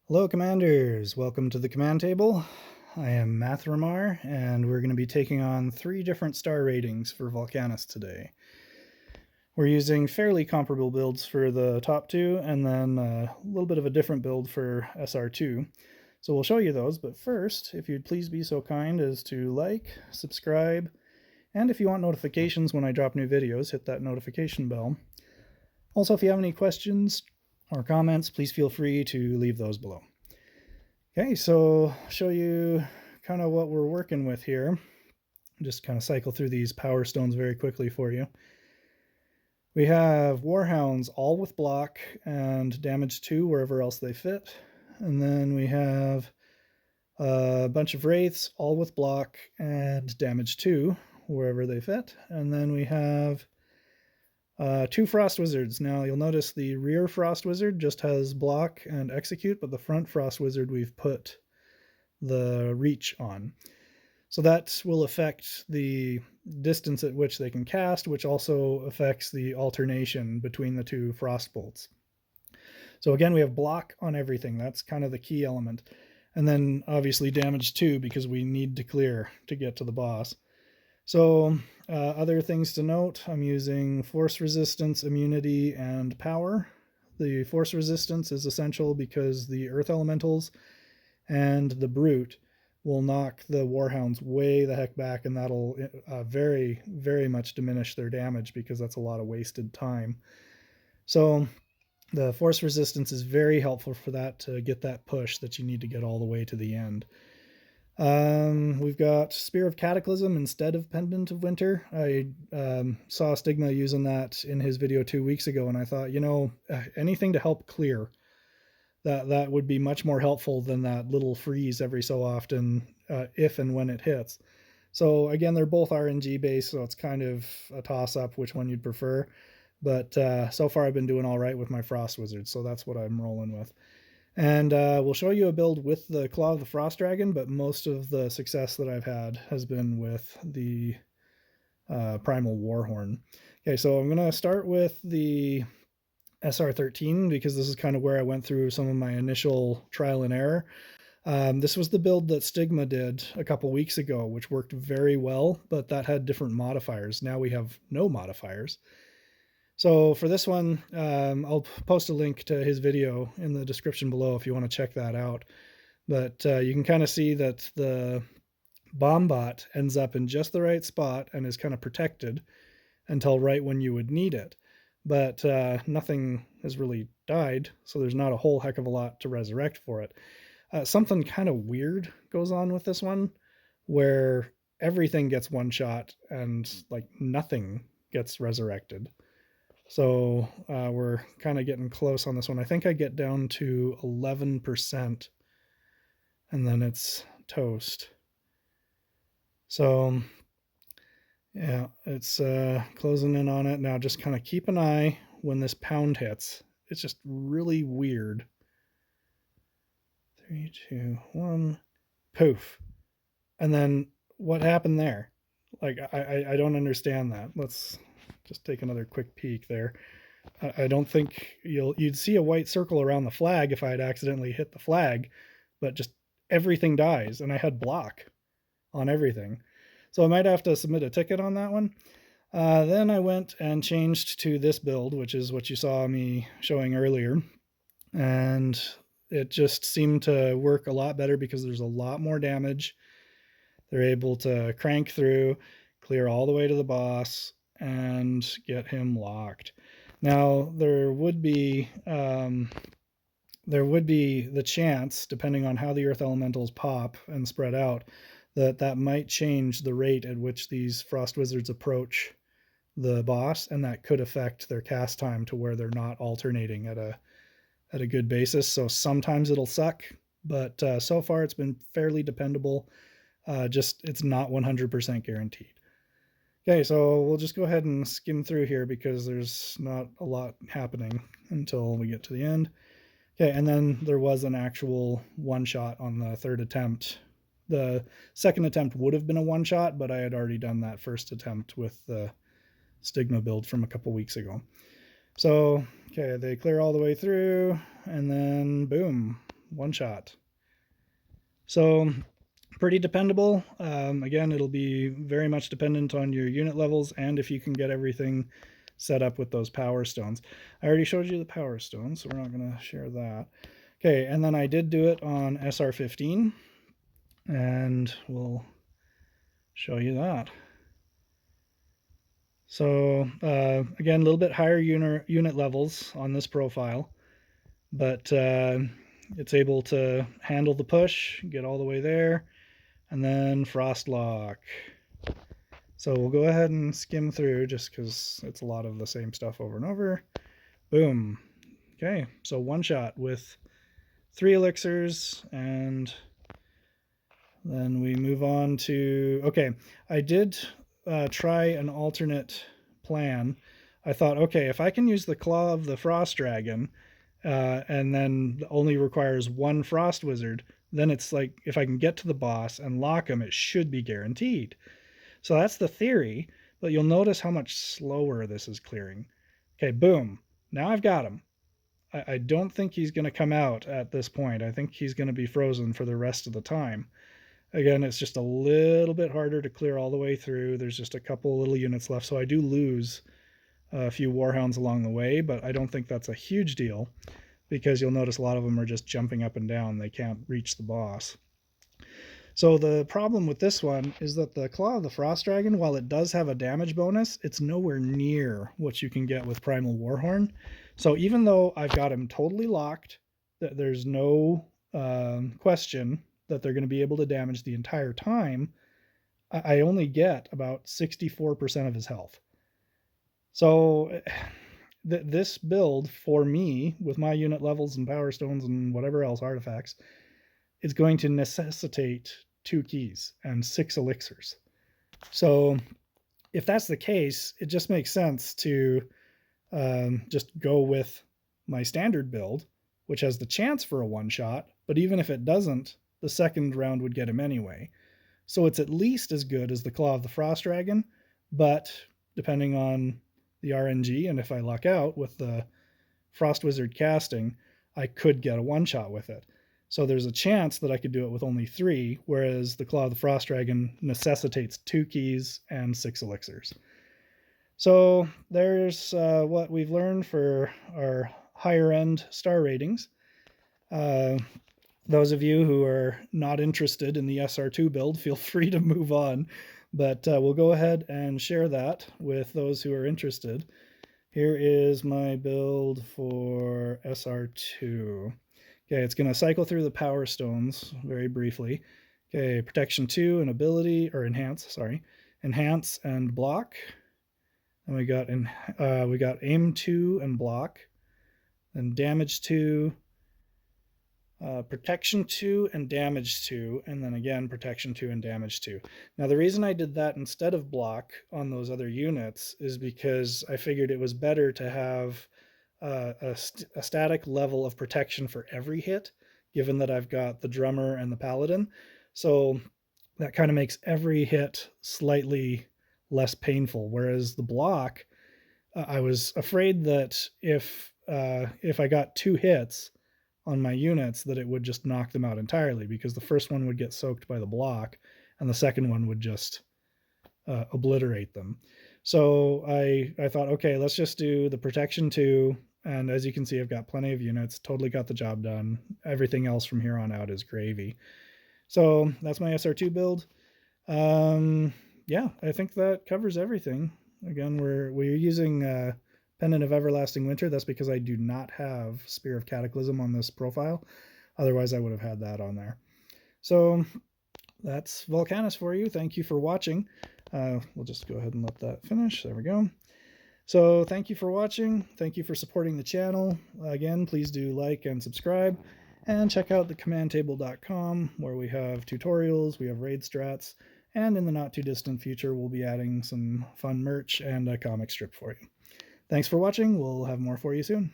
Hello Commanders, welcome to the command table. I am Mathramar, and we're going to be taking on 3 different star ratings for Volcanus today. We're using fairly comparable builds for the top 2, and then a little bit of a different build for SR2. So we'll show you those, but first, if you'd please be so kind as to like, subscribe, and if you want notifications when I drop new videos, hit that notification bell. Also, if you have any questions or comments, please feel free to leave those below. Okay, so I'll show you kind of what we're working with here. Just kind of cycle through these Powerstones very quickly for you. We have Warhounds all with block and damage 2 wherever else they fit. And then we have a bunch of Wraiths all with block and damage 2 wherever they fit. And then we have 2 Frost Wizards. Now you'll notice the rear Frost Wizard just has block and execute, but the front Frost Wizard we've put the reach on. So that will affect the distance at which they can cast, which also affects the alternation between the 2 Frost Bolts. So again, we have block on everything. That's kind of the key element. And then obviously damage 2 because we need to clear to get to the boss. So other things to note, I'm using force resistance, immunity, and power. The force resistance is essential because the earth elementals and the brute will knock the Warhounds way the heck back, and that'll very, very much diminish their damage because that's a lot of wasted time. So the force resistance is very helpful for that, to get that push that you need to get all the way to the end. We've got Spear of Cataclysm instead of Pendant of Winter. I saw Stigma using that in his video 2 weeks ago, and I thought, you know, anything to help clear, that would be much more helpful than that little freeze every so often, if and when it hits. So again, they're both RNG based, so it's kind of a toss-up which one you'd prefer. But so far I've been doing all right with my Frost Wizard, so that's what I'm rolling with. And we'll show you a build with the Claw of the Frost Dragon, but most of the success that I've had has been with the Primal Warhorn. Okay, so I'm going to start with the SR13 because this is kind of where I went through some of my initial trial and error. This was the build that Stigma did a couple weeks ago, which worked very well, but that had different modifiers. Now we have no modifiers. So for this one, I'll post a link to his video in the description below if you want to check that out. But you can kind of see that the bomb bot ends up in just the right spot and is kind of protected until right when you would need it. But nothing has really died, so there's not a whole heck of a lot to resurrect for it. Something kind of weird goes on with this one, where everything gets one shot and like nothing gets resurrected. So we're kind of getting close on this one. I think I get down to 11% and then it's toast. So yeah, it's closing in on it now. Just kind of keep an eye when this pound hits. It's just really weird. 3, 2, 1, poof. And then what happened there? Like, I don't understand that. Let's just take another quick peek there. I don't think you'd see a white circle around the flag if I had accidentally hit the flag, but just everything dies, and I had block on everything. So I might have to submit a ticket on that one. Then I went and changed to this build, which is what you saw me showing earlier. And it just seemed to work a lot better because there's a lot more damage. They're able to crank through, clear all the way to the boss, and get him locked. Now, there would be the chance, depending on how the Earth Elementals pop and spread out, that might change the rate at which these Frost Wizards approach the boss, and that could affect their cast time to where they're not alternating at a good basis. So sometimes it'll suck, but so far it's been fairly dependable. Just it's not 100% guaranteed. Okay, so we'll just go ahead and skim through here because there's not a lot happening until we get to the end. Okay, and then there was an actual one-shot on the third attempt. The second attempt would have been a one-shot, but I had already done that first attempt with the Stigma build from a couple weeks ago. So, okay, they clear all the way through, and then boom, one shot. So pretty dependable. Again, it'll be very much dependent on your unit levels and if you can get everything set up with those power stones. I already showed you the power stones, so we're not going to share that. Okay, and then I did do it on SR15, and we'll show you that. So again, a little bit higher unit levels on this profile, but it's able to handle the push, get all the way there, and then frost lock. So we'll go ahead and skim through just because it's a lot of the same stuff over and over. Boom. Okay, so one shot with 3 elixirs, and then we move on to, okay, I did try an alternate plan. I thought, okay, if I can use the Claw of the Frost Dragon, and then only requires 1 Frost Wizard, then it's like, if I can get to the boss and lock him, it should be guaranteed. So that's the theory, but you'll notice how much slower this is clearing. Okay, boom. Now I've got him. I don't think he's going to come out at this point. I think he's going to be frozen for the rest of the time. Again, it's just a little bit harder to clear all the way through. There's just a couple little units left, so I do lose a few Warhounds along the way, but I don't think that's a huge deal because you'll notice a lot of them are just jumping up and down. They can't reach the boss. So the problem with this one is that the Claw of the Frost Dragon, while it does have a damage bonus, it's nowhere near what you can get with Primal Warhorn. So even though I've got him totally locked, there's no question that they're going to be able to damage the entire time, I only get about 64% of his health. So this build, for me, with my unit levels and power stones and whatever else artifacts, is going to necessitate 2 keys and 6 elixirs. So if that's the case, it just makes sense to just go with my standard build, which has the chance for a one-shot, but even if it doesn't, the second round would get him anyway. So it's at least as good as the Claw of the Frost Dragon, but depending on the RNG, and if I luck out with the Frost Wizard casting, I could get a one-shot with it. So there's a chance that I could do it with only 3, whereas the Claw of the Frost Dragon necessitates 2 keys and 6 elixirs. So there's what we've learned for our higher end star ratings. Those of you who are not interested in the SR2 build, feel free to move on, but we'll go ahead and share that with those who are interested. Here is my build for SR2. Okay, it's going to cycle through the Power Stones very briefly. Okay, Protection 2 and Ability, or Enhance, sorry. Enhance and Block. And we got Aim 2 and Block. Then Damage 2, Protection 2 and Damage 2, and then again Protection 2 and Damage 2. Now the reason I did that instead of Block on those other units is because I figured it was better to have a static level of protection for every hit, given that I've got the drummer and the paladin. So that kind of makes every hit slightly less painful. Whereas the block, I was afraid that if I got 2 hits on my units, that it would just knock them out entirely, because the first one would get soaked by the block and the second one would just obliterate them. So I thought, okay, let's just do the Protection 2. And as you can see, I've got plenty of units, totally got the job done. Everything else from here on out is gravy. So that's my SR2 build. Yeah, I think that covers everything. Again, we're using Pendant of Everlasting Winter. That's because I do not have Spear of Cataclysm on this profile. Otherwise, I would have had that on there. So that's Volcanus for you. Thank you for watching. We'll just go ahead and let that finish. There we go. So thank you for watching. Thank you for supporting the channel. Again, please do like and subscribe. And check out thecommandtable.com, where we have tutorials, we have raid strats, and in the not too distant future, we'll be adding some fun merch and a comic strip for you. Thanks for watching. We'll have more for you soon.